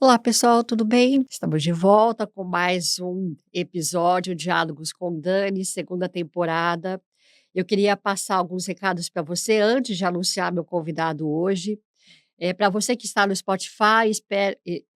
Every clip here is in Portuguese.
Olá, pessoal, tudo bem? Estamos de volta com mais um episódio Diálogos com Dani, segunda temporada. Eu queria passar alguns recados para você antes de anunciar meu convidado hoje. Para você que está no Spotify,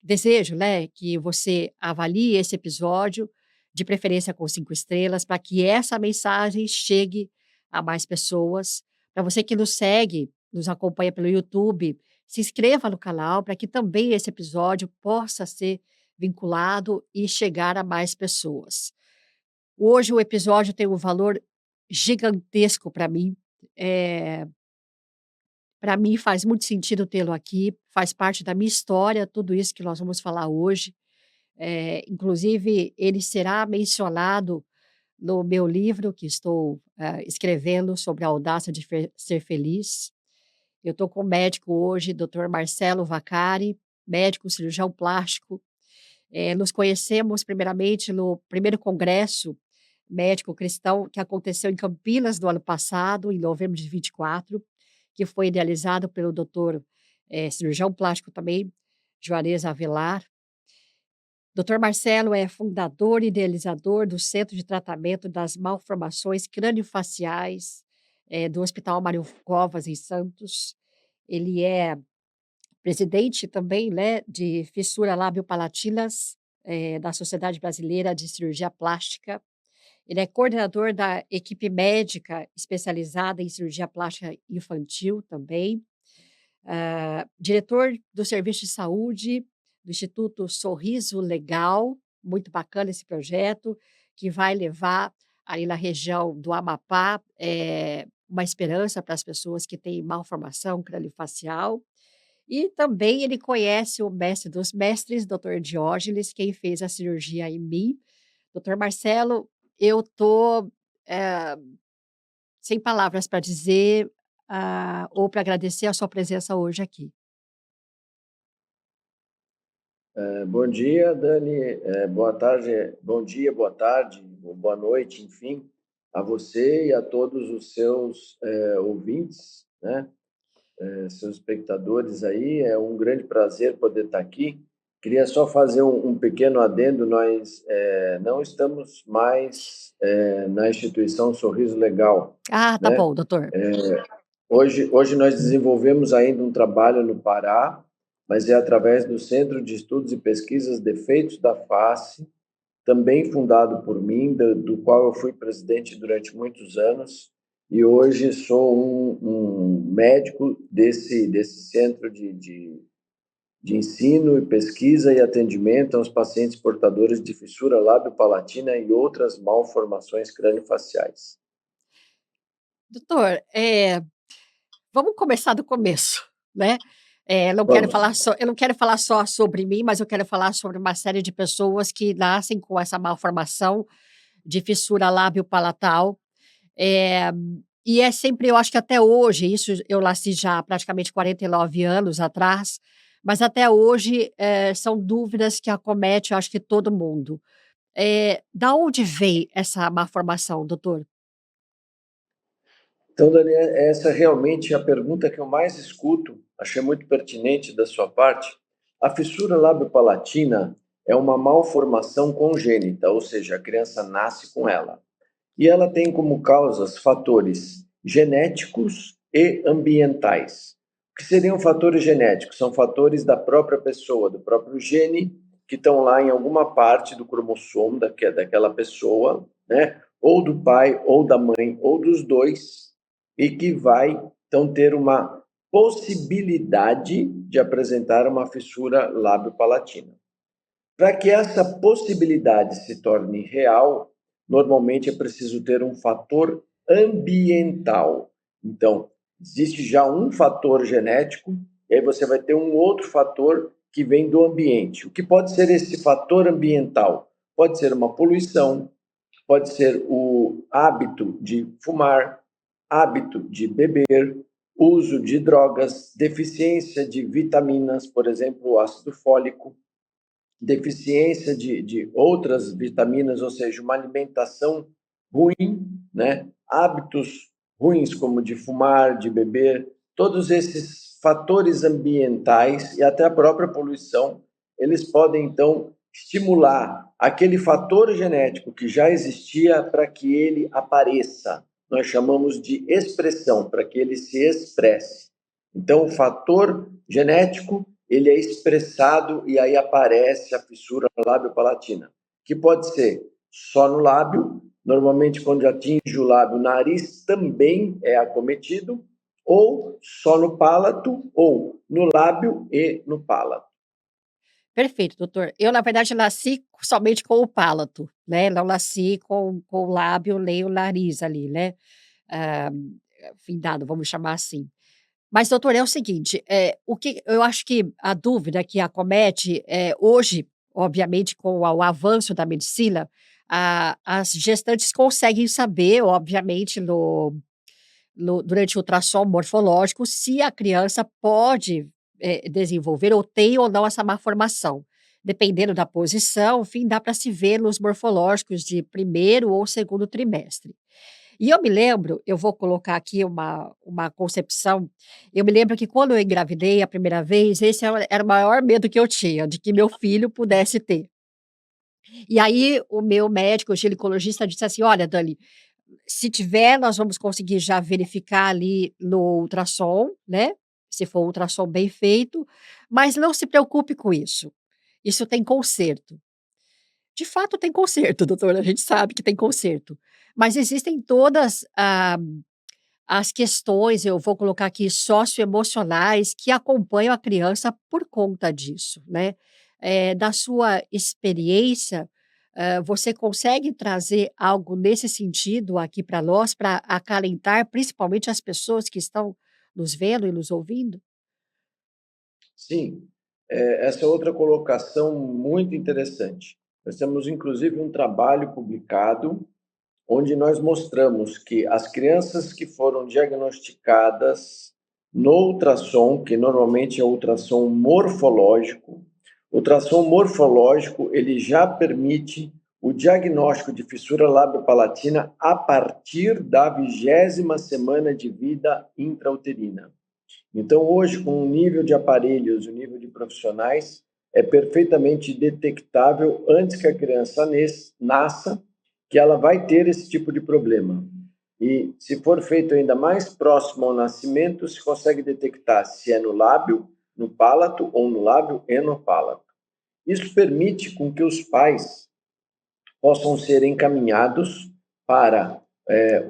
desejo, né, que você avalie esse episódio, de preferência com 5 estrelas, para que essa mensagem chegue a mais pessoas. Para você que nos segue, nos acompanha pelo YouTube, se inscreva no canal para que também esse episódio possa ser vinculado e chegar a mais pessoas. Hoje o episódio tem um valor gigantesco para mim. eh, para mim faz muito sentido tê-lo aqui, faz parte da minha história, tudo isso que nós vamos falar hoje. Inclusive, ele será mencionado no meu livro que estou escrevendo sobre a audácia de ser feliz. Eu estou com o médico hoje, Dr. Marcelo Vaccari, médico cirurgião plástico. Nos conhecemos primeiramente no primeiro congresso médico cristão que aconteceu em Campinas no ano passado, em novembro de 24, que foi idealizado pelo doutor, cirurgião plástico também, Juarez Avelar. Doutor Marcelo é fundador e idealizador do Centro de Tratamento das Malformações Craniofaciais, do Hospital Mário Covas, em Santos. Ele é presidente também, né, de fissura lábio-palatinas, da Sociedade Brasileira de Cirurgia Plástica. Ele é coordenador da equipe médica especializada em cirurgia plástica infantil também, diretor do serviço de saúde do Instituto Sorriso Legal, muito bacana esse projeto, que vai levar ali na região do Amapá, uma esperança para as pessoas que têm malformação craniofacial. E também ele conhece o mestre dos mestres, doutor Diógenes, quem fez a cirurgia em mim. Doutor Marcelo, eu estou sem palavras para dizer, ou para agradecer a sua presença hoje aqui. Bom dia, Dani. Boa tarde, bom dia, boa tarde, ou boa noite, enfim, a você e a todos os seus ouvintes, né? Seus espectadores aí. É um grande prazer poder estar aqui. Queria só fazer um pequeno adendo. Nós não estamos mais na instituição Sorriso Legal, Ah, tá né? bom, doutor. Hoje nós desenvolvemos ainda um trabalho no Pará, mas é através do Centro de Estudos e Pesquisas Defeitos da Face, também fundado por mim, do qual eu fui presidente durante muitos anos, e hoje sou um médico desse centro de ensino e pesquisa e atendimento aos pacientes portadores de fissura lábio-palatina e outras malformações craniofaciais. Doutor, vamos começar do começo, né. Vamos. Eu não quero falar só sobre mim, mas eu quero falar sobre uma série de pessoas que nascem com essa malformação de fissura lábio-palatal. Eh, e é sempre eu acho que até hoje, isso eu nasci já há praticamente 49 anos atrás, mas até hoje, são dúvidas que acomete, eu acho que todo mundo. Da onde vem essa malformação, doutor? Então, Dani, essa realmente é a pergunta que eu mais escuto. Achei muito pertinente da sua parte. A fissura lábio-palatina é uma malformação congênita, ou seja, a criança nasce com ela. E ela tem como causas fatores genéticos e ambientais. O que seriam fatores genéticos? São fatores da própria pessoa, do próprio gene, que estão lá em alguma parte do cromossomo daquela pessoa, né? Ou do pai, ou da mãe, ou dos dois, e que vai, então, ter uma possibilidade de apresentar uma fissura lábio-palatina. Para que essa possibilidade se torne real, normalmente é preciso ter um fator ambiental. Então, existe já um fator genético, e aí você vai ter um outro fator que vem do ambiente. O que pode ser esse fator ambiental? Pode ser uma poluição, pode ser o hábito de fumar, hábito de beber, uso de drogas, deficiência de vitaminas, por exemplo, o ácido fólico, deficiência de outras vitaminas, ou seja, uma alimentação ruim, né? Hábitos ruins como de fumar, de beber, todos esses fatores ambientais e até a própria poluição, eles podem, então, estimular aquele fator genético que já existia para que ele apareça. Nós chamamos de expressão, para que ele se expresse. Então, o fator genético, ele é expressado e aí aparece a fissura lábio-palatina, que pode ser só no lábio, normalmente quando atinge o lábio, o nariz também é acometido, ou só no palato, ou no lábio e no palato. Perfeito, doutor. Eu, na verdade, nasci somente com o palato, né, não nasci com o lábio nem o nariz ali, né, ah, findado, vamos chamar assim. Mas, doutor, é o seguinte, o que eu acho que a dúvida que acomete, hoje, obviamente, com o avanço da medicina, as gestantes conseguem saber, obviamente, durante o ultrassom morfológico, se a criança pode, desenvolver ou tem ou não essa malformação. Dependendo da posição, enfim, dá para se ver nos morfológicos de primeiro ou segundo trimestre. E eu me lembro, eu vou colocar aqui uma concepção, eu me lembro que quando eu engravidei a primeira vez, esse era o maior medo que eu tinha, de que meu filho pudesse ter. E aí o meu médico, o ginecologista, disse assim: "Olha, Dani, se tiver, nós vamos conseguir já verificar ali no ultrassom, né, se for um ultrassom bem feito, mas não se preocupe com isso, isso tem conserto". De fato tem conserto, doutora, a gente sabe que tem conserto, mas existem todas, as questões, eu vou colocar aqui, socioemocionais, que acompanham a criança por conta disso, né. Da sua experiência, você consegue trazer algo nesse sentido aqui para nós, para acalentar principalmente as pessoas que estão nos vendo e nos ouvindo? Sim, essa é outra colocação muito interessante. Nós temos, inclusive, um trabalho publicado onde nós mostramos que as crianças que foram diagnosticadas no ultrassom, que normalmente é o ultrassom morfológico ele já permite o diagnóstico de fissura lábio-palatina a partir da 20ª semana de vida intrauterina. Então, hoje, com o nível de aparelhos, o nível de profissionais, é perfeitamente detectável antes que a criança nasça, que ela vai ter esse tipo de problema. E se for feito ainda mais próximo ao nascimento, se consegue detectar se é no lábio, no palato ou no lábio e no palato. Isso permite com que os pais possam ser encaminhados para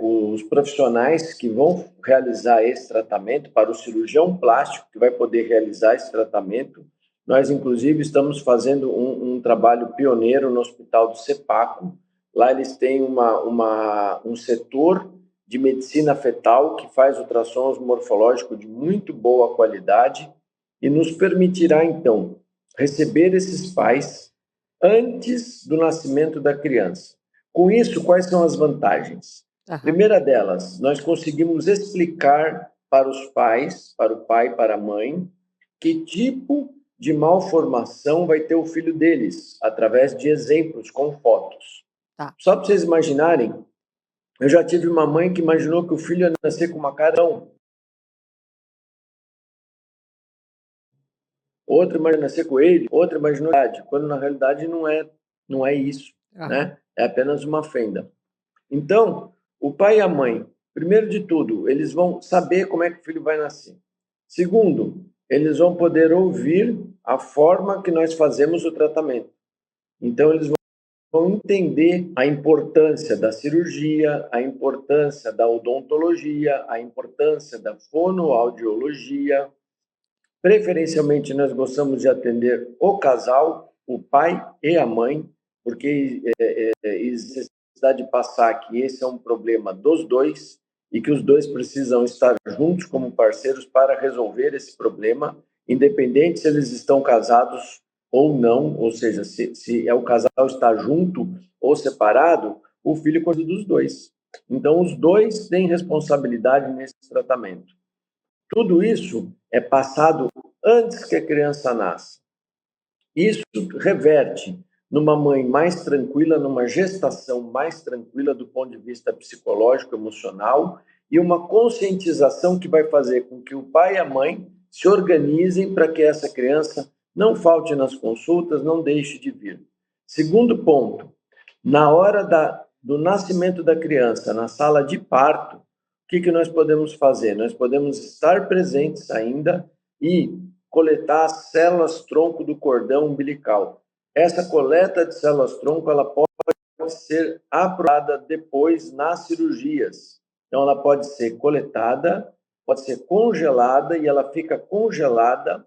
os profissionais que vão realizar esse tratamento, para o cirurgião plástico que vai poder realizar esse tratamento. Nós, inclusive, estamos fazendo um trabalho pioneiro no Hospital do Sepaco. Lá eles têm um setor de medicina fetal que faz ultrassons morfológicos de muito boa qualidade e nos permitirá, então, receber esses pais antes do nascimento da criança. Com isso, quais são as vantagens? Aham. Primeira delas, nós conseguimos explicar para os pais, para o pai e para a mãe, que tipo de malformação vai ter o filho deles, através de exemplos com fotos. Tá. Só para vocês imaginarem, eu já tive uma mãe que imaginou que o filho ia nascer com uma carão, outra imaginou nascer coelho, outra imaginou quando na realidade não é isso, Aham. né? É apenas uma fenda. Então, o pai e a mãe, primeiro de tudo, eles vão saber como é que o filho vai nascer. Segundo, eles vão poder ouvir a forma que nós fazemos o tratamento. Então, eles vão entender a importância da cirurgia, a importância da odontologia, a importância da fonoaudiologia. Preferencialmente, nós gostamos de atender o casal, o pai e a mãe, porque existe necessidade de passar que esse é um problema dos dois e que os dois precisam estar juntos como parceiros para resolver esse problema, independente se eles estão casados ou não, ou seja, se é o casal estar junto ou separado, o filho cuida dos dois. Então, os dois têm responsabilidade nesse tratamento. Tudo isso é passado antes que a criança nasça. Isso reverte numa mãe mais tranquila, numa gestação mais tranquila do ponto de vista psicológico, emocional, e uma conscientização que vai fazer com que o pai e a mãe se organizem para que essa criança Não falte nas consultas, não deixe de vir. Segundo ponto, na hora do nascimento da criança, na sala de parto, o que nós podemos fazer? Nós podemos estar presentes ainda e coletar as células-tronco do cordão umbilical. Essa coleta de células-tronco, ela pode ser aprovada depois nas cirurgias. Então, ela pode ser coletada, pode ser congelada e ela fica congelada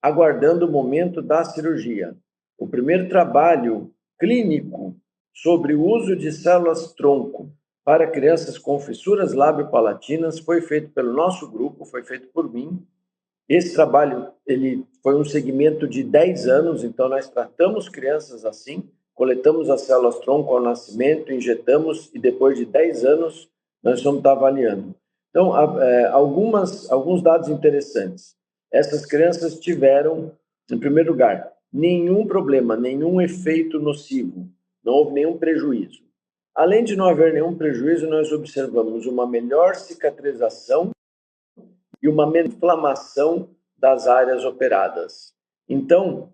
aguardando o momento da cirurgia. O primeiro trabalho clínico sobre o uso de células-tronco para crianças com fissuras lábio-palatinas foi feito pelo nosso grupo, foi feito por mim. Esse trabalho ele foi um segmento de 10 anos, então nós tratamos crianças assim, coletamos as células-tronco ao nascimento, injetamos e depois de 10 anos nós vamos estar avaliando. Então, alguns dados interessantes. Essas crianças tiveram, em primeiro lugar, nenhum problema, nenhum efeito nocivo, não houve nenhum prejuízo. Além de não haver nenhum prejuízo, nós observamos uma melhor cicatrização e uma menor inflamação das áreas operadas. Então,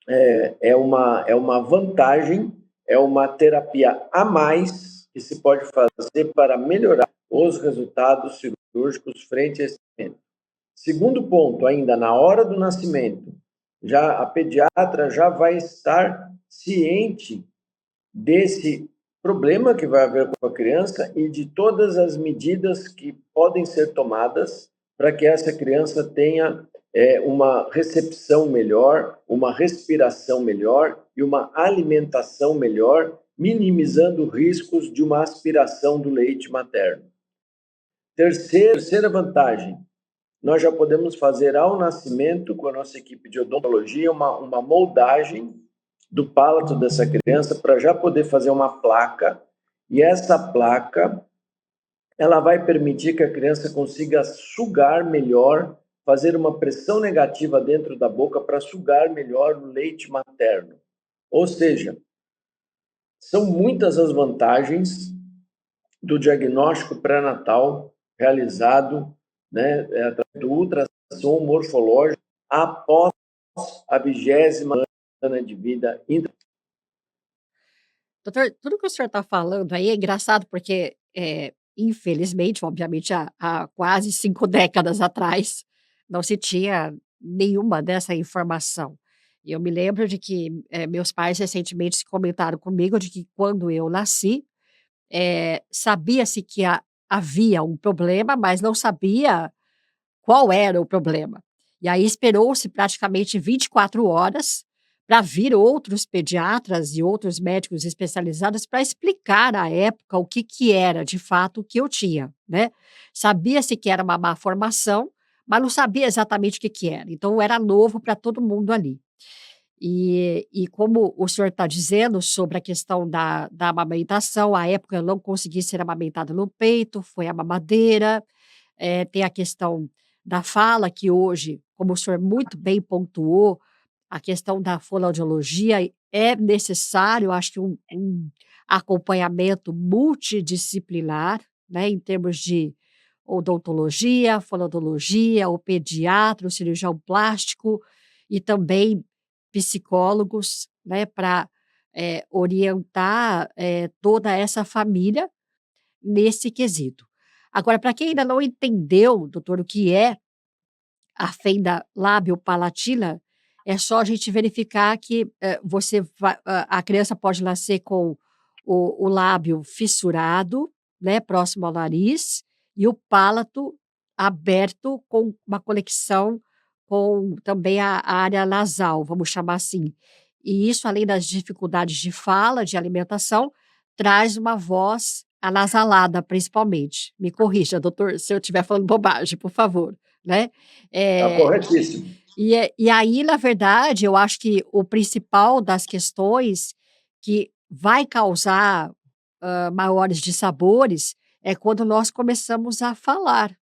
é uma vantagem, é uma terapia a mais que se pode fazer para melhorar os resultados cirúrgicos frente a esse momento. Segundo ponto, ainda na hora do nascimento, já a pediatra já vai estar ciente desse problema que vai haver com a criança e de todas as medidas que podem ser tomadas para que essa criança tenha uma recepção melhor, uma respiração melhor e uma alimentação melhor, minimizando riscos de uma aspiração do leite materno. Terceira vantagem, nós já podemos fazer ao nascimento, com a nossa equipe de odontologia, uma moldagem do palato dessa criança para já poder fazer uma placa, e essa placa ela vai permitir que a criança consiga sugar melhor, fazer uma pressão negativa dentro da boca para sugar melhor o leite materno. Ou seja, são muitas as vantagens do diagnóstico pré-natal realizado, né, através do ultrassom morfológico após a 20ª semana de vida. Doutor, tudo que o senhor está falando aí é engraçado porque, infelizmente, obviamente, há quase 5 décadas atrás, não se tinha nenhuma dessa informação. E eu me lembro de que, meus pais recentemente comentaram comigo de que quando eu nasci, sabia-se que havia um problema, mas não sabia qual era o problema. E aí esperou-se praticamente 24 horas para vir outros pediatras e outros médicos especializados para explicar à época o que era de fato o que eu tinha, né. Sabia-se que era uma má formação, mas não sabia exatamente o que era, então era novo para todo mundo ali. E como o senhor está dizendo sobre a questão da amamentação, à época eu não consegui ser amamentada no peito, foi a mamadeira, tem a questão da fala que hoje, como o senhor muito bem pontuou, a questão da fonoaudiologia é necessário, acho que um acompanhamento multidisciplinar, né, em termos de odontologia, fonoaudiologia, o pediatra, o cirurgião plástico e também psicólogos, né, para orientar, toda essa família nesse quesito. Agora, para quem ainda não entendeu, doutor, o que é a fenda lábio-palatina, é só a gente verificar que, você vai a criança pode nascer com o lábio fissurado, né, próximo ao nariz, e o palato aberto com uma conexão com também a área nasal, vamos chamar assim. E isso, além das dificuldades de fala, de alimentação, traz uma voz anasalada, principalmente. Me corrija, doutor, se eu estiver falando bobagem, por favor, né. Está Eh corretíssimo. e aí, na verdade, eu acho que o principal das questões que vai causar, maiores dissabores, é quando nós começamos a falar,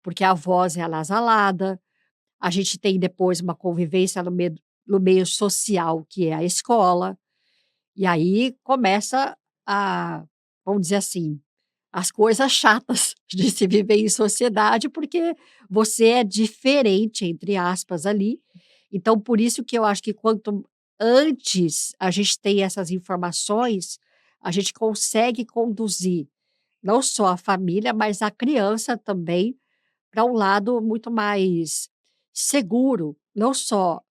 porque a voz é anasalada, a gente tem depois uma convivência no meio social, que é a escola, e aí começa a, vamos dizer assim, as coisas chatas de se viver em sociedade, porque você é diferente, entre aspas, ali, Então, por isso que eu acho que quanto antes a gente tem essas informações, a gente consegue conduzir não só a família, mas a criança também para um lado muito mais seguro, não só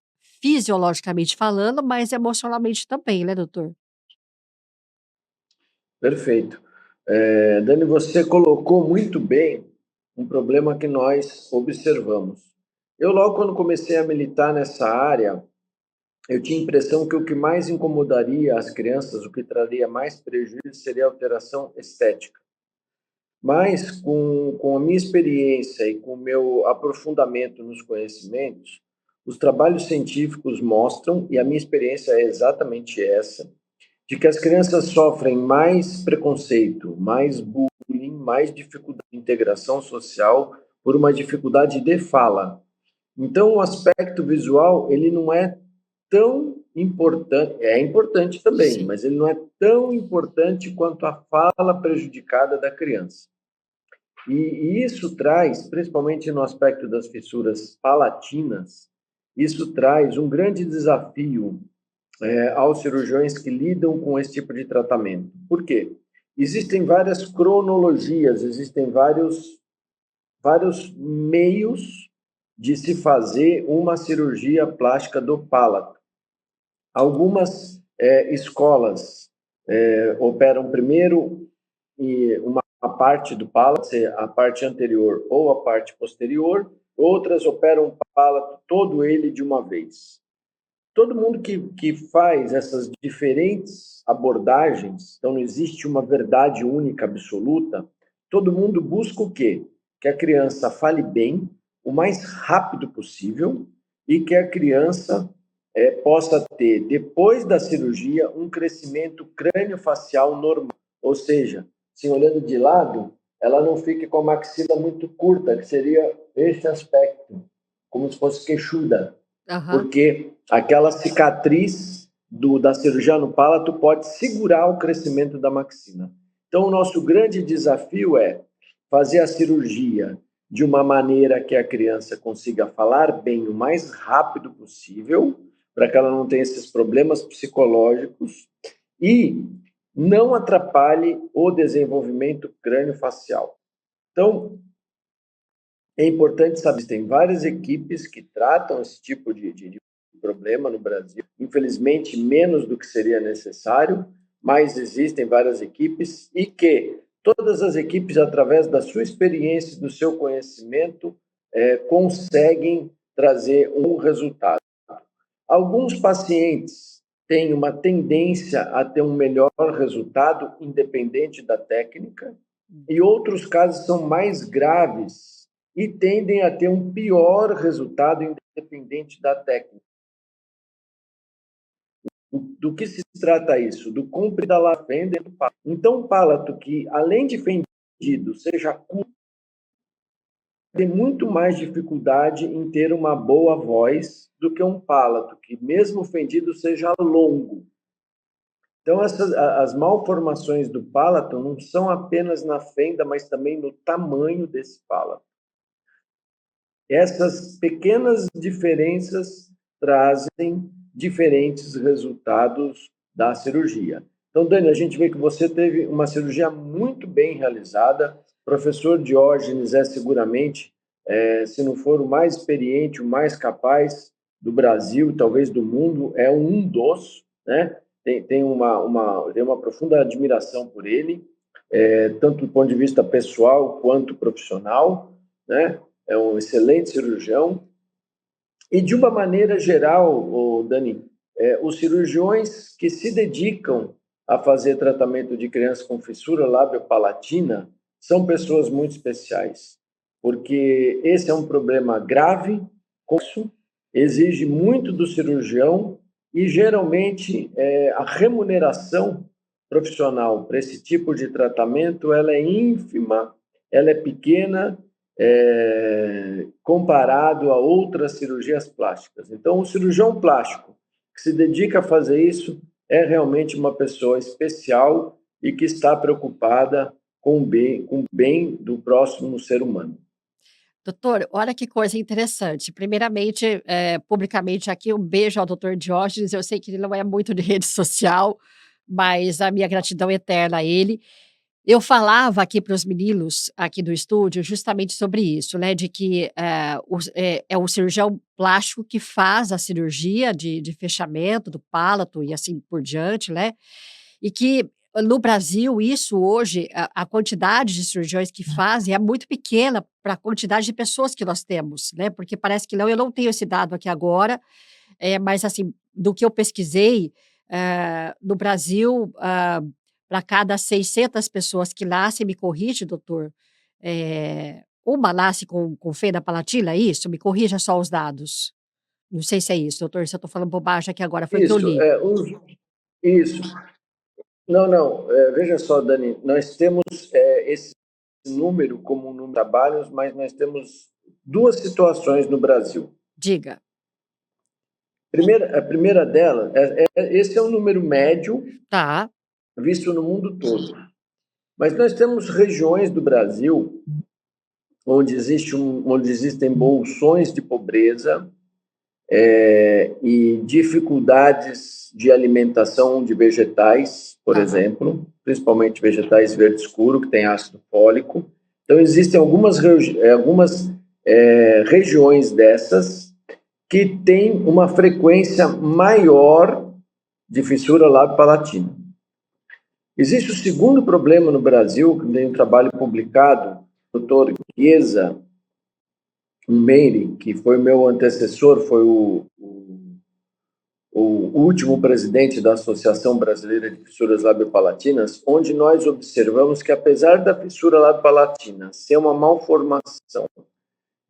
fisiologicamente falando, mas emocionalmente também, né, doutor? Perfeito. Dani, você colocou muito bem um problema que nós observamos. Eu, logo quando comecei a militar nessa área, eu tinha a impressão que o que mais incomodaria as crianças, o que traria mais prejuízo, seria a alteração estética. Mas, com a minha experiência e com o meu aprofundamento nos conhecimentos, os trabalhos científicos mostram, e a minha experiência é exatamente essa, de que as crianças sofrem mais preconceito, mais bullying, mais dificuldade de integração social por uma dificuldade de fala. Então, o aspecto visual, ele não é tão importante, é importante também, Sim. mas ele não é tão importante quanto a fala prejudicada da criança. E isso traz, principalmente no aspecto das fissuras palatinas, isso traz um grande desafio aos cirurgiões que lidam com esse tipo de tratamento. Por quê? Existem várias cronologias, existem vários meios de se fazer uma cirurgia plástica do palato. Algumas escolas operam primeiro uma parte do palato, a parte anterior ou a parte posterior, outras operam o palato todo ele de uma vez. Todo mundo que faz essas diferentes abordagens, então não existe uma verdade única, absoluta, todo mundo busca o quê? Que a criança fale bem, o mais rápido possível, e que a criança possa ter, depois da cirurgia, um crescimento crânio-facial normal. Ou seja, se olhando de lado, ela não fique com a maxila muito curta, que seria este aspecto, como se fosse queixuda, Aham. porque aquela cicatriz da cirurgia no palato pode segurar o crescimento da maxila. Então, o nosso grande desafio é fazer a cirurgia de uma maneira que a criança consiga falar bem o mais rápido possível, para que ela não tenha esses problemas psicológicos e não atrapalhe o desenvolvimento crânio-facial. Então, é importante saber que tem várias equipes que tratam esse tipo de problema no Brasil. Infelizmente, menos do que seria necessário, mas existem várias equipes e que todas as equipes, através da sua experiência e do seu conhecimento, conseguem trazer um resultado. Alguns pacientes têm uma tendência a ter um melhor resultado, independente da técnica, e outros casos são mais graves e tendem a ter um pior resultado, independente da técnica. Do que se trata isso? Do compre da lavenda do palato. Então, um palato que, além de fendido, seja curto, tem muito mais dificuldade em ter uma boa voz do que um palato que, mesmo fendido, seja longo. Então, as malformações do palato não são apenas na fenda, mas também no tamanho desse palato. Essas pequenas diferenças trazem diferentes resultados da cirurgia. Então, Dani, a gente vê que você teve uma cirurgia muito bem realizada. O professor Diógenes é seguramente, se não for o mais experiente, o mais capaz do Brasil, talvez do mundo, é um dos, né? Tem uma profunda admiração por ele, tanto do ponto de vista pessoal quanto profissional, né? É um excelente cirurgião. E, de uma maneira geral, Dani, os cirurgiões que se dedicam a fazer tratamento de crianças com fissura lábio-palatina são pessoas muito especiais, porque esse é um problema grave, exige muito do cirurgião e, geralmente, a remuneração profissional para esse tipo de tratamento ela é ínfima, ela é pequena, comparado a outras cirurgias plásticas. Então, o cirurgião plástico que se dedica a fazer isso é realmente uma pessoa especial e que está preocupada com o bem do próximo ser humano. Doutor, olha que coisa interessante. Primeiramente, publicamente aqui, um beijo ao doutor Diógenes. Eu sei que ele não é muito de rede social, mas a minha gratidão eterna a ele. Eu falava aqui para os meninos aqui do estúdio justamente sobre isso, né, de que, é o cirurgião plástico que faz a cirurgia de fechamento do pálato e assim por diante, né, e que no Brasil isso hoje, a quantidade de cirurgiões que fazem é muito pequena para a quantidade de pessoas que nós temos, né, porque parece que não, eu não tenho esse dado aqui agora, mas assim, do que eu pesquisei, no Brasil, para cada 600 pessoas que nascem, me corrige doutor, uma nasce com fenda palatina, é isso? Me corrija só os dados. Não sei se é isso, doutor, se eu estou falando bobagem aqui agora, foi o que eu Isso, li. isso. Não, não, veja só, Dani, nós temos esse número como um número de trabalhos, mas nós temos duas situações no Brasil. Diga. A primeira delas, esse é um número médio Tá. visto no mundo todo. Mas nós temos regiões do Brasil onde existem bolsões de pobreza, e dificuldades de alimentação de vegetais, por Tá. exemplo, principalmente vegetais verde escuro, que tem ácido fólico. Então, existem algumas regiões dessas que têm uma frequência maior de fissura lábio-palatina. Existe o segundo problema no Brasil, que tem um trabalho publicado, do Dr. Chiesa Meire, que foi meu antecessor, foi o último presidente da Associação Brasileira de Fissuras Labiopalatinas, onde nós observamos que, apesar da fissura labiopalatina ser uma malformação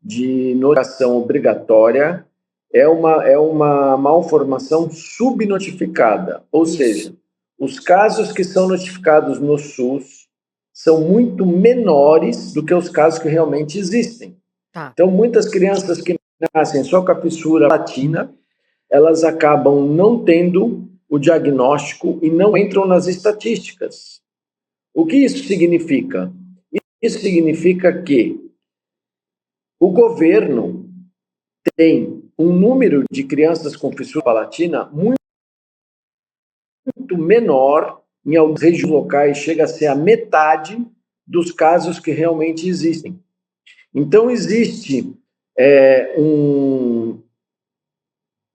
de notificação obrigatória, é uma malformação subnotificada, ou Isso. seja, os casos que são notificados no SUS são muito menores do que os casos que realmente existem. Tá. Então, muitas crianças que nascem só com a fissura palatina, elas acabam não tendo o diagnóstico e não entram nas estatísticas. O que isso significa? Isso significa que o governo tem um número de crianças com fissura palatina muito menor, em algumas regiões locais chega a ser a metade dos casos que realmente existem. Então, existe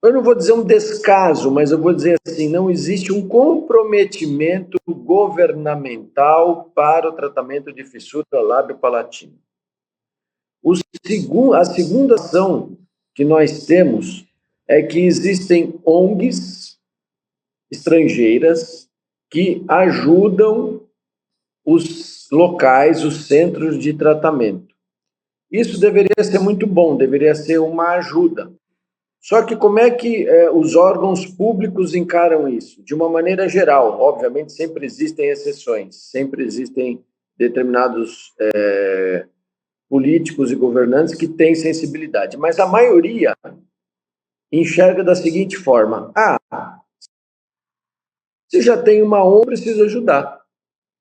eu não vou dizer um descaso, mas eu vou dizer assim, não existe um comprometimento governamental para o tratamento de fissura lábio-palatina. A segunda ação que nós temos é que existem ONGs estrangeiras que ajudam os locais, os centros de tratamento. Isso deveria ser muito bom, deveria ser uma ajuda. Só que como é que os órgãos públicos encaram isso? De uma maneira geral, obviamente sempre existem exceções, sempre existem determinados políticos e governantes que têm sensibilidade, mas a maioria enxerga da seguinte forma: se já tem uma ONG, precisa ajudar.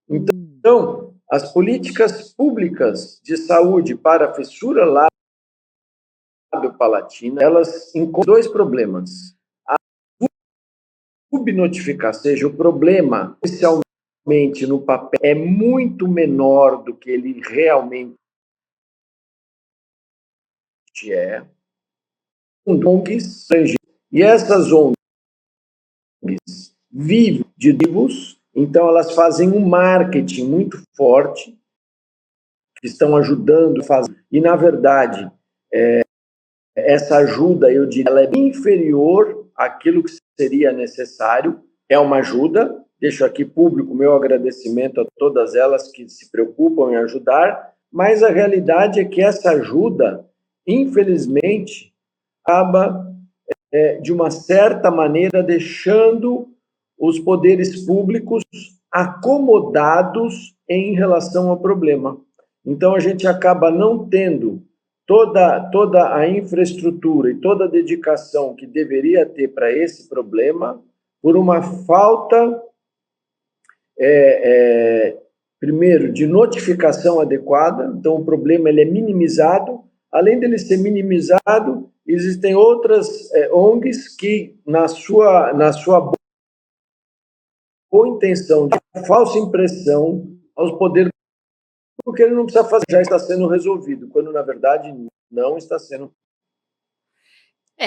Então, as políticas públicas de saúde para a fissura lábio-palatina, elas encontram dois problemas. A subnotificação, ou seja, o problema, especialmente no papel, é muito menor do que ele realmente é. ONGs, e essas ONGs vivem de vivos, então elas fazem um marketing muito forte, que estão ajudando a fazer, e na verdade, essa ajuda, eu diria, ela é inferior àquilo que seria necessário, é uma ajuda, deixo aqui público o meu agradecimento a todas elas que se preocupam em ajudar, mas a realidade é que essa ajuda, infelizmente, acaba, de uma certa maneira, deixando os poderes públicos acomodados em relação ao problema. Então, a gente acaba não tendo toda a infraestrutura e toda a dedicação que deveria ter para esse problema por uma falta, primeiro, de notificação adequada. Então, o problema ele é minimizado, além dele ser minimizado, existem outras ONGs que, na sua boa intenção de falsa impressão aos poderes, porque ele não precisa fazer, já está sendo resolvido, quando na verdade não está sendo.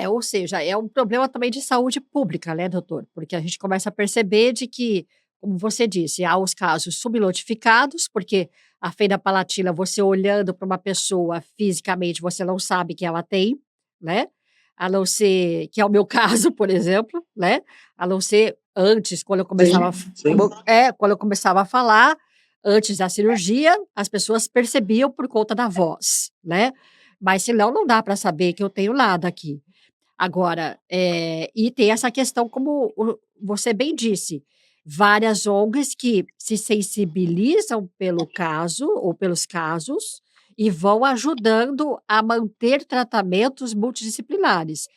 Ou seja, é um problema também de saúde pública, né, doutor? Porque a gente começa a perceber de que, como você disse, há os casos subnotificados, porque a fenda palatina, você olhando para uma pessoa fisicamente, você não sabe que ela tem, né? A não ser, que é o meu caso, por exemplo, né? A não ser antes, quando eu começava, Sim, sim. quando eu começava a falar, antes da cirurgia, as pessoas percebiam por conta da voz, né? Mas senão não dá para saber que eu tenho nada aqui. Agora, e tem essa questão, como você bem disse, várias ONGs que se sensibilizam pelo caso ou pelos casos e vão ajudando a manter tratamentos multidisciplinares.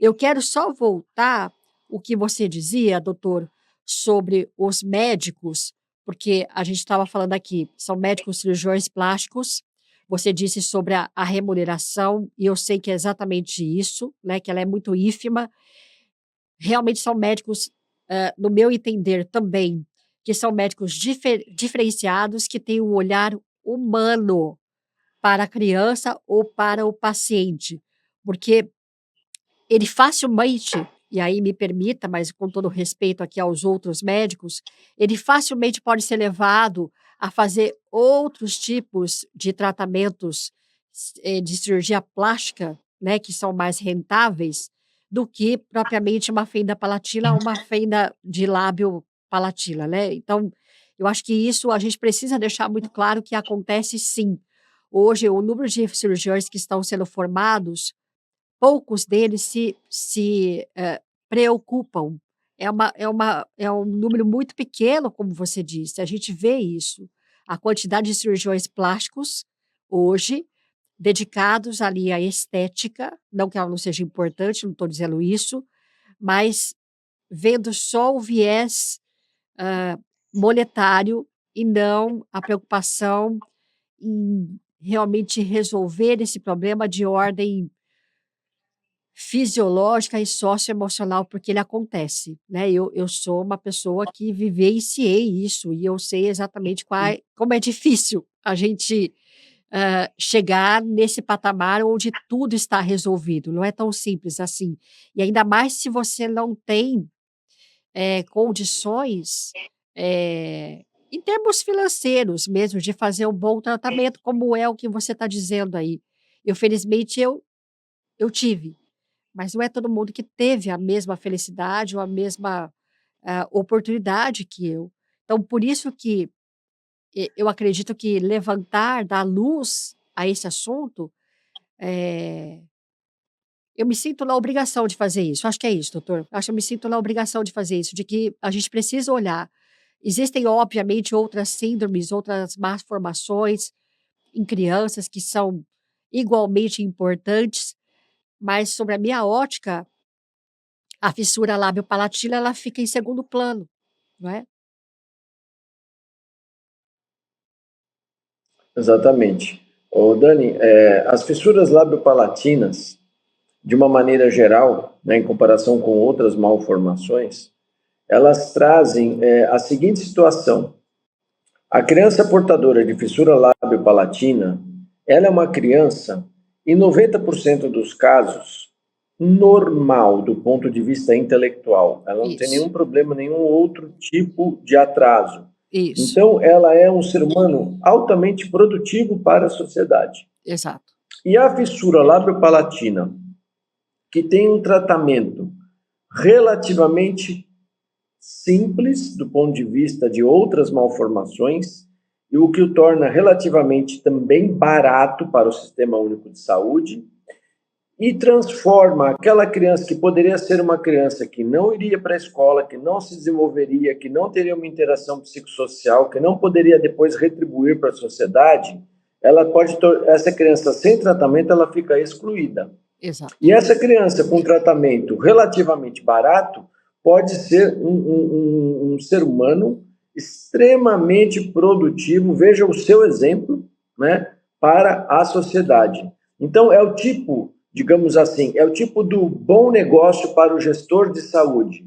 Eu quero só voltar o que você dizia, doutor, sobre os médicos, porque a gente estava falando aqui, são médicos cirurgiões plásticos. Você disse sobre a remuneração, e eu sei que é exatamente isso, né? Que ela é muito ínfima. Realmente são médicos, no meu entender também, que são médicos diferenciados, que têm um olhar humano para a criança ou para o paciente, porque ele facilmente, e aí me permita, mas com todo respeito aqui aos outros médicos, ele facilmente pode ser levado a fazer outros tipos de tratamentos, de cirurgia plástica, né, que são mais rentáveis, do que propriamente uma fenda palatina ou uma fenda de lábio palatina, né. Então, eu acho que isso a gente precisa deixar muito claro que acontece sim. Hoje, o número de cirurgiões que estão sendo formados, poucos deles preocupam. É um número muito pequeno, como você disse, a gente vê isso. A quantidade de cirurgiões plásticos, hoje, dedicados ali à estética, não que ela não seja importante, não estou dizendo isso, mas vendo só o viés, hã, monetário e não a preocupação em realmente resolver esse problema de ordem fisiológica e socioemocional, porque ele acontece, né. Eu sou uma pessoa que vivenciei isso e eu sei exatamente como é difícil a gente, chegar nesse patamar onde tudo está resolvido, não é tão simples assim. E ainda mais se você não tem, condições, em termos financeiros mesmo, de fazer um bom tratamento, como é o que você está dizendo aí. Eu felizmente eu tive. Mas não é todo mundo que teve a mesma felicidade ou a mesma, oportunidade que eu. Então por isso que, eu acredito que levantar, dar luz a esse assunto, eh, eu me sinto na obrigação de fazer isso. Acho que é isso, doutor. Acho que eu me sinto na obrigação de fazer isso, de que a gente precisa olhar. Existem, obviamente, outras síndromes, outras malformações em crianças que são igualmente importantes, mas sobre a minha ótica, a fissura lábio-palatina, ela fica em segundo plano, não é? Exatamente. Ô, Dani, as fissuras labiopalatinas, de uma maneira geral, né, em comparação com outras malformações, elas trazem a seguinte situação. A criança portadora de fissura lábio-palatina, ela é uma criança, em 90% dos casos, normal do ponto de vista intelectual. Ela não tem Isso, nenhum problema, nenhum outro tipo de atraso. isso, Então, ela é um ser humano altamente produtivo para a sociedade. exato. E a fissura lábio-palatina, que tem um tratamento relativamente simples do ponto de vista de outras malformações, e o que o torna relativamente também barato para o Sistema Único de Saúde, e transforma aquela criança que poderia ser uma criança que não iria para a escola, que não se desenvolveria, que não teria uma interação psicossocial, que não poderia depois retribuir para a sociedade, essa criança sem tratamento, ela fica excluída. Exato. E essa criança com tratamento relativamente barato pode ser um ser humano extremamente produtivo, veja o seu exemplo, né, para a sociedade. Então, é o tipo, digamos assim, é o tipo do bom negócio para o gestor de saúde.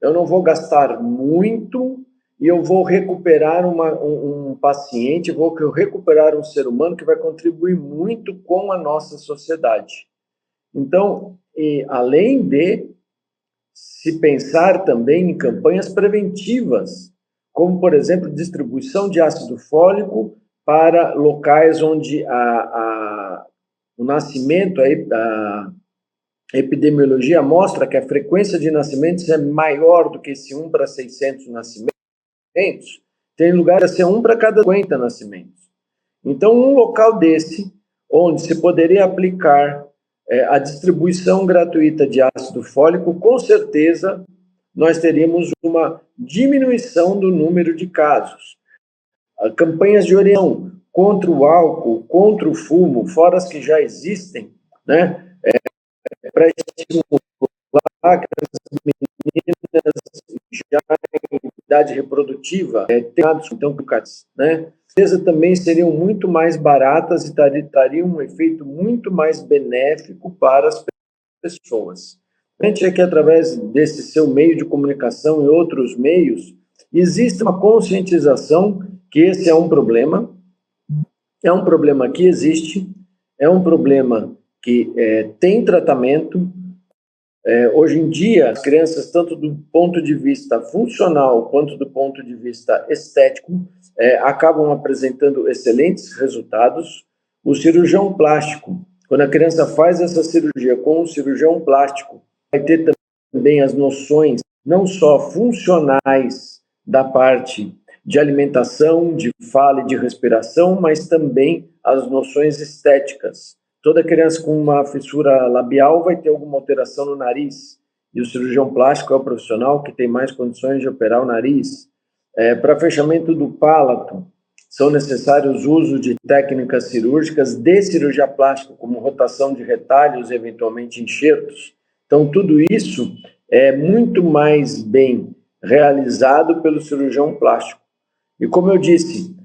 Eu não vou gastar muito e eu vou recuperar um paciente, vou recuperar um ser humano que vai contribuir muito com a nossa sociedade. Então, além de se pensar também em campanhas preventivas, como, por exemplo, distribuição de ácido fólico para locais onde o nascimento, a epidemiologia mostra que a frequência de nascimentos é maior do que esse 1 para 600 nascimentos, tem lugar a ser 1 para cada 50 nascimentos. Então, um local desse, onde se poderia aplicar a distribuição gratuita de ácido fólico, com certeza nós teríamos uma diminuição do número de casos. Campanhas de orientação contra o álcool, contra o fumo, fora as que já existem, né? Para estimular que as meninas já em idade reprodutiva tenham então né? Certeza também seriam muito mais baratas e trariam um efeito muito mais benéfico para as pessoas. A gente é que através desse seu meio de comunicação e outros meios, existe uma conscientização que esse é um problema que existe, é um problema que tem tratamento. Hoje em dia, as crianças, tanto do ponto de vista funcional quanto do ponto de vista estético, acabam apresentando excelentes resultados. O cirurgião plástico, quando a criança faz essa cirurgia com um cirurgião plástico, vai ter também as noções não só funcionais da parte de alimentação, de fala e de respiração, mas também as noções estéticas. Toda criança com uma fissura labial vai ter alguma alteração no nariz, e o cirurgião plástico é o profissional que tem mais condições de operar o nariz. Para fechamento do palato, são necessários o uso de técnicas cirúrgicas de cirurgia plástica, como rotação de retalhos e eventualmente enxertos. Então, tudo isso é muito mais bem realizado pelo cirurgião plástico. E como eu disse,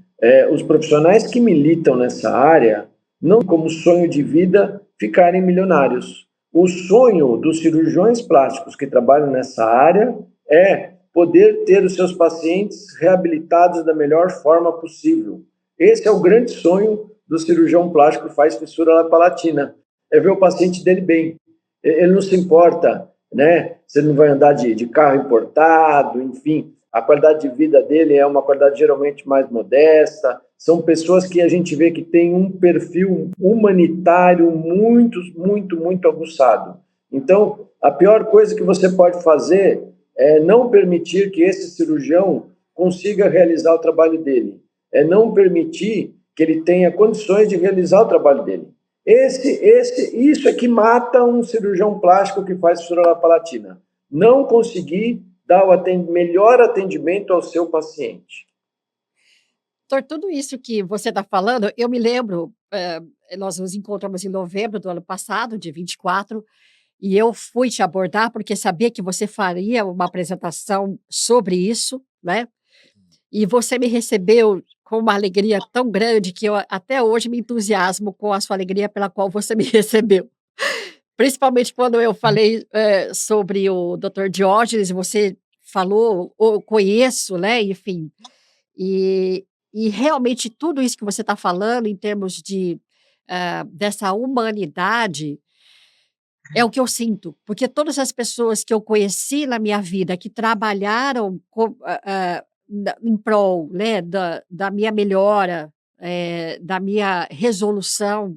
os profissionais que militam nessa área não como sonho de vida ficarem milionários. O sonho dos cirurgiões plásticos que trabalham nessa área é poder ter os seus pacientes reabilitados da melhor forma possível. Esse é o grande sonho do cirurgião plástico que faz fissura palatina, é ver o paciente dele bem. Ele não se importa, né, se ele não vai andar de carro importado, enfim, a qualidade de vida dele é uma qualidade geralmente mais modesta. São pessoas que a gente vê que têm um perfil humanitário muito aguçado. Então, a pior coisa que você pode fazer é não permitir que esse cirurgião consiga realizar o trabalho dele. É não permitir que ele tenha condições de realizar o trabalho dele. Isso é que mata um cirurgião plástico que faz fissura palatina. Não conseguir dar o melhor atendimento ao seu paciente. Doutor, tudo isso que você está falando, eu me lembro, nós nos encontramos em novembro do ano passado, de 24, e eu fui te abordar porque sabia que você faria uma apresentação sobre isso, né? E você me recebeu com uma alegria tão grande que eu até hoje me entusiasmo com a sua alegria pela qual você me recebeu. Principalmente quando eu falei, sobre o Dr. Diógenes, você falou, ou conheço, né, enfim. E e realmente tudo isso que você está falando em termos de, dessa humanidade, é o que eu sinto, porque todas as pessoas que eu conheci na minha vida que trabalharam em prol, né, da minha melhora, da minha resolução,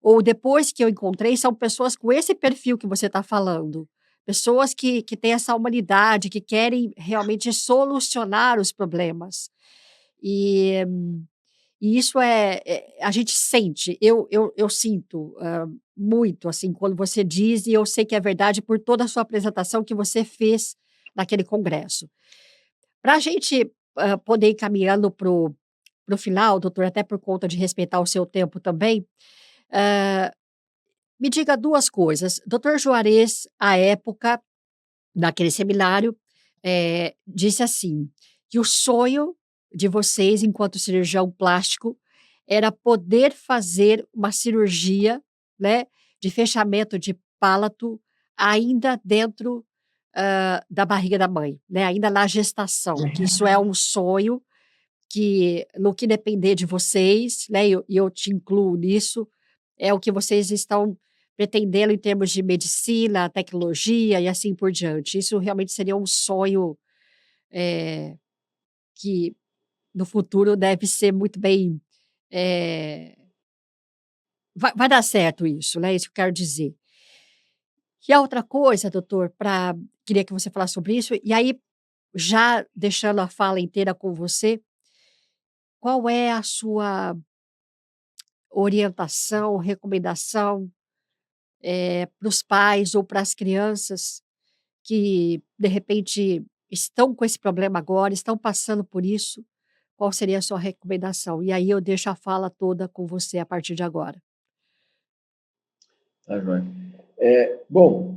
ou depois que eu encontrei, são pessoas com esse perfil que você está falando. Pessoas que têm essa humanidade, que querem realmente solucionar os problemas. E e isso a gente sente, eu sinto, muito, assim, quando você diz, e eu sei que é verdade por toda a sua apresentação que você fez naquele congresso. Para a gente, poder ir caminhando para o final, doutor, até por conta de respeitar o seu tempo também, hã, me diga 2 coisas. Doutor Juarez, à época, naquele seminário, disse assim, que o sonho de vocês, enquanto cirurgião plástico, era poder fazer uma cirurgia, né, de fechamento de palato ainda dentro, da barriga da mãe, né, ainda na gestação, que isso é um sonho que no que depender de vocês, né, e eu te incluo nisso, é o que vocês estão pretendendo em termos de medicina, tecnologia e assim por diante. Isso realmente seria um sonho, eh, que no futuro deve ser muito bem, eh, vai dar certo isso, né, isso que eu quero dizer. E a outra coisa, doutor, queria que você falasse sobre isso, e aí, já deixando a fala inteira com você, qual é a sua orientação, recomendação, para os pais ou para as crianças que, de repente, estão com esse problema agora, estão passando por isso, qual seria a sua recomendação? E aí eu deixo a fala toda com você a partir de agora. Tá, joia. Bom,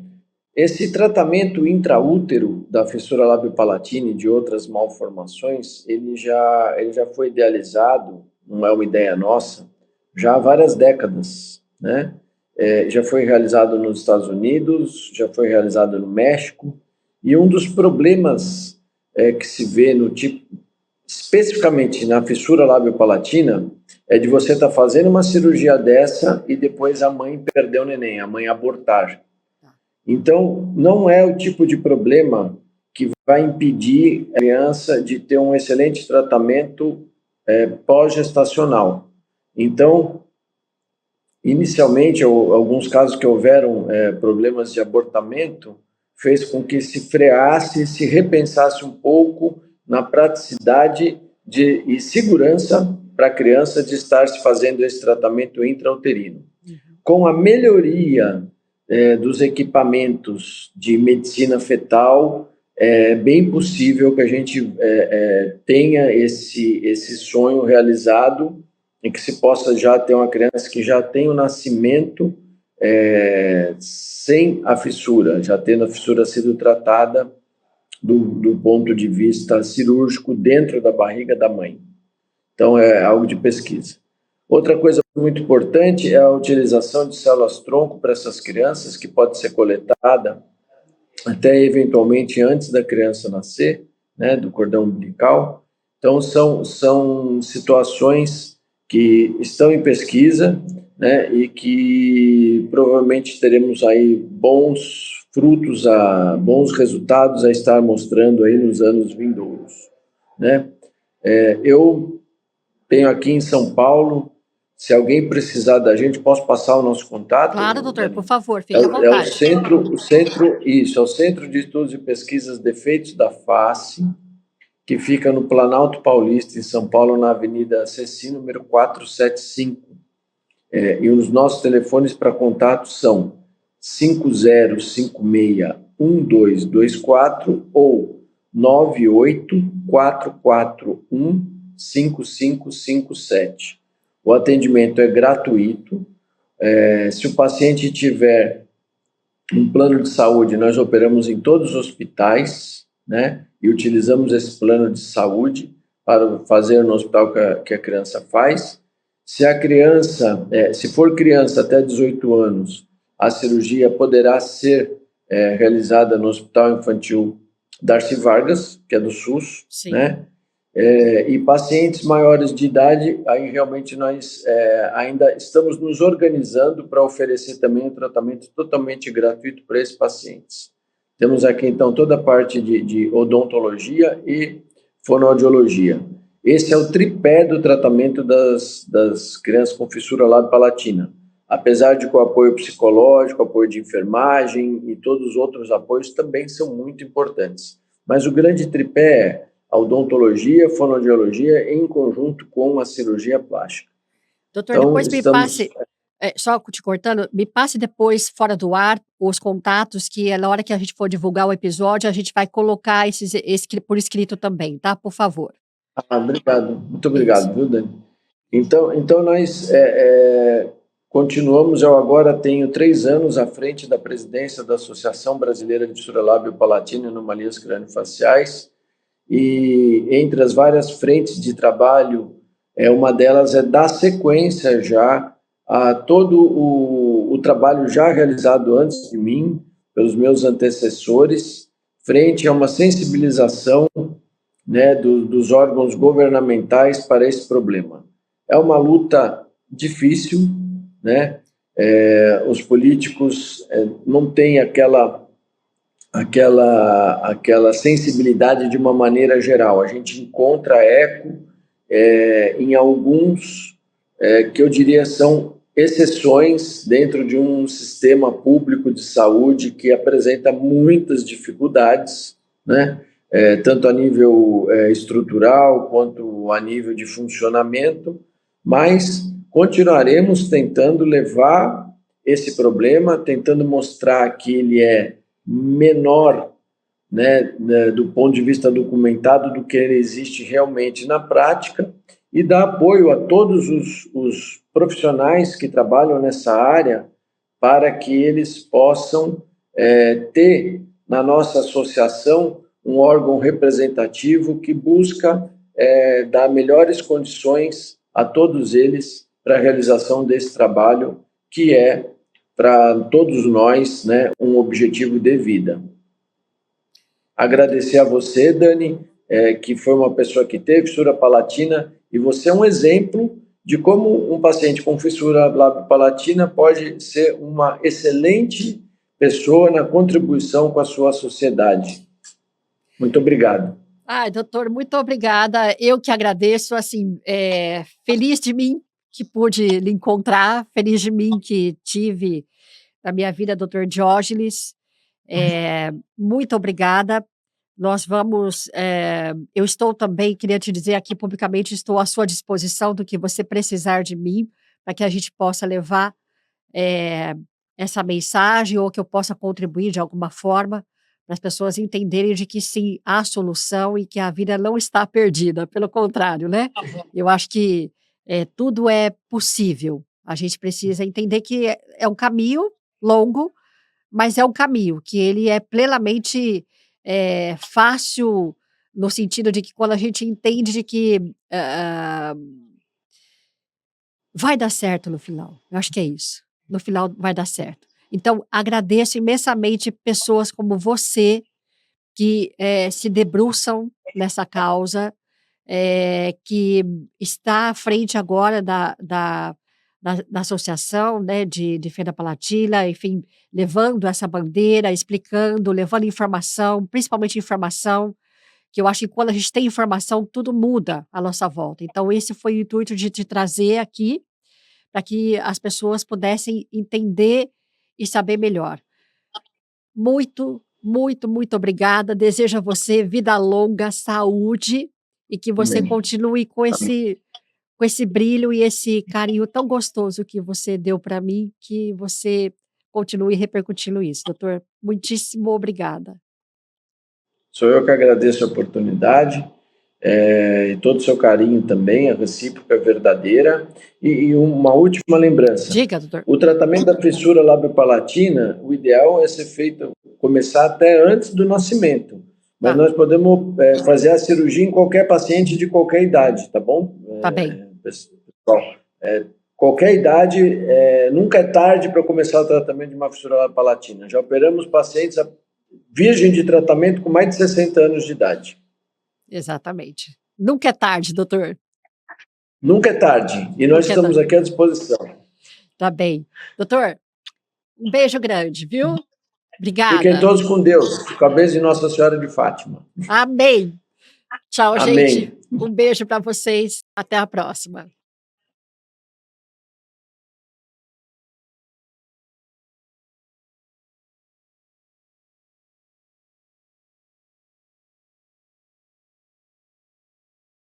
esse tratamento intraútero da fissura lábio-palatina e de outras malformações, ele já foi idealizado, não é uma ideia nossa, já há várias décadas, né? Já foi realizado nos Estados Unidos, já foi realizado no México, e um dos problemas que se vê no tipo, especificamente na fissura lábio-palatina, é de você estar fazendo uma cirurgia dessa e depois a mãe perder o neném, a mãe abortar. Tá. Então, não é o tipo de problema que vai impedir a criança de ter um excelente tratamento pós-gestacional. Então, inicialmente, alguns casos que houveram problemas de abortamento, fez com que se freasse, se repensasse um pouco na praticidade e segurança para a criança de estar se fazendo esse tratamento intrauterino. Uhum. Com a melhoria dos equipamentos de medicina fetal, é bem possível que a gente tenha esse sonho realizado e que se possa já ter uma criança que já tem o nascimento sem a fissura, já tendo a fissura sido tratada do ponto de vista cirúrgico dentro da barriga da mãe. Então, é algo de pesquisa. Outra coisa muito importante é a utilização de células-tronco para essas crianças, que pode ser coletada até eventualmente antes da criança nascer, né, do cordão umbilical. Então, são situações que estão em pesquisa, né, e que provavelmente teremos aí bons frutos, bons resultados a estar mostrando aí nos anos vindouros, né? Eu tenho aqui em São Paulo, se alguém precisar da gente, posso passar o nosso contato, Claro, doutor, por Dani? favor, É, fique à é vontade. isso, é o Centro de Estudos e Pesquisas Defeitos da Face, que fica no Planalto Paulista, em São Paulo, na Avenida Ceci, número 475. E os nossos telefones para contato são 5056-1224 ou 98441-5557. O atendimento é gratuito. Se o paciente tiver um plano de saúde, nós operamos em todos os hospitais, né? E utilizamos esse plano de saúde para fazer no hospital que a criança faz. Se a criança, se for criança até 18 anos, a cirurgia poderá ser realizada no Hospital Infantil Darcy Vargas, que é do SUS, Sim. né? E pacientes maiores de idade, aí realmente nós ainda estamos nos organizando para oferecer também um tratamento totalmente gratuito para esses pacientes. Temos aqui, então, toda a parte de odontologia e fonoaudiologia. Esse é o tripé do tratamento das crianças com fissura lábio-palatina. Apesar de que o apoio psicológico, o apoio de enfermagem e todos os outros apoios também são muito importantes. Mas o grande tripé é a odontologia, fonoaudiologia em conjunto com a cirurgia plástica. Doutor, Então, depois me passe, só te cortando, me passe depois, fora do ar, os contatos, que na hora que a gente for divulgar o episódio, a gente vai colocar por escrito também, tá? Por favor. Obrigado, muito É isso. obrigado, viu, Dani? Então nós continuamos. Eu agora tenho 3 anos à frente da presidência da Associação Brasileira de Fissura Lábio-Palatina e Anomalias Craniofaciais, e entre as várias frentes de trabalho, uma delas é dar sequência já a todo o trabalho já realizado antes de mim, pelos meus antecessores, frente a uma sensibilização, né, dos órgãos governamentais para esse problema. É uma luta difícil, né? Os políticos não têm aquela sensibilidade de uma maneira geral. A gente encontra eco em alguns que eu diria são exceções dentro de um sistema público de saúde que apresenta muitas dificuldades, né? Tanto a nível estrutural quanto a nível de funcionamento, mas continuaremos tentando levar esse problema, tentando mostrar que ele é menor, né, do ponto de vista documentado do que ele existe realmente na prática, e dar apoio a todos os profissionais que trabalham nessa área para que eles possam ter na nossa associação um órgão representativo que busca dar melhores condições a todos eles para a realização desse trabalho que é, para todos nós, né, um objetivo de vida. Agradecer a você, Dani, que foi uma pessoa que teve fissura palatina, e você é um exemplo de como um paciente com fissura lábio-palatina pode ser uma excelente pessoa na contribuição com a sua sociedade. Muito obrigado. Ai, doutor, muito obrigada. Eu que agradeço, assim, feliz de mim que pude lhe encontrar, feliz de mim que tive na minha vida doutor Diógenes. Muito obrigada. Nós vamos. Eu estou também, queria te dizer aqui publicamente, estou à sua disposição do que você precisar de mim, para que a gente possa levar essa mensagem ou que eu possa contribuir de alguma forma para as pessoas entenderem de que sim, há solução e que a vida não está perdida, pelo contrário, né? Eu acho que tudo é possível. A gente precisa entender que é um caminho longo, mas é um caminho que ele é plenamente fácil, no sentido de que quando a gente entende de que vai dar certo no final. Eu acho que é isso. No final vai dar certo. Então, agradeço imensamente pessoas como você que se debruçam nessa causa, que está à frente agora da associação, né, de Fenda Palatina, enfim, levando essa bandeira, explicando, levando informação, principalmente informação, que eu acho que quando a gente tem informação, tudo muda à nossa volta. Então, esse foi o intuito de te trazer aqui, para que as pessoas pudessem entender e saber melhor. Muito, muito, muito obrigada. Desejo a você vida longa, saúde e que você Amém. continue com esse brilho e esse carinho tão gostoso que você deu para mim, que você continue repercutindo isso, doutor. Muitíssimo obrigada. Sou eu que agradeço a oportunidade e todo o seu carinho também, a recíproca é verdadeira. E uma última lembrança. Diga, doutor. O tratamento da fissura lábio-palatina, o ideal é ser feito, começar até antes do nascimento. Mas nós podemos fazer a cirurgia em qualquer paciente de qualquer idade, tá bom? Tá bem. Pessoal, qualquer idade, nunca é tarde para começar o tratamento de uma fissura lábio-palatina. Já operamos pacientes virgem de tratamento com mais de 60 anos de idade. Exatamente. Nunca é tarde, doutor. Nunca é tarde. E nós estamos aqui à disposição. Tá bem. Doutor, um beijo grande, viu? Obrigada. Fiquem todos com Deus, com a bênção de Nossa Senhora de Fátima. Amém. Tchau, Amém. gente. Um beijo para vocês. Até a próxima.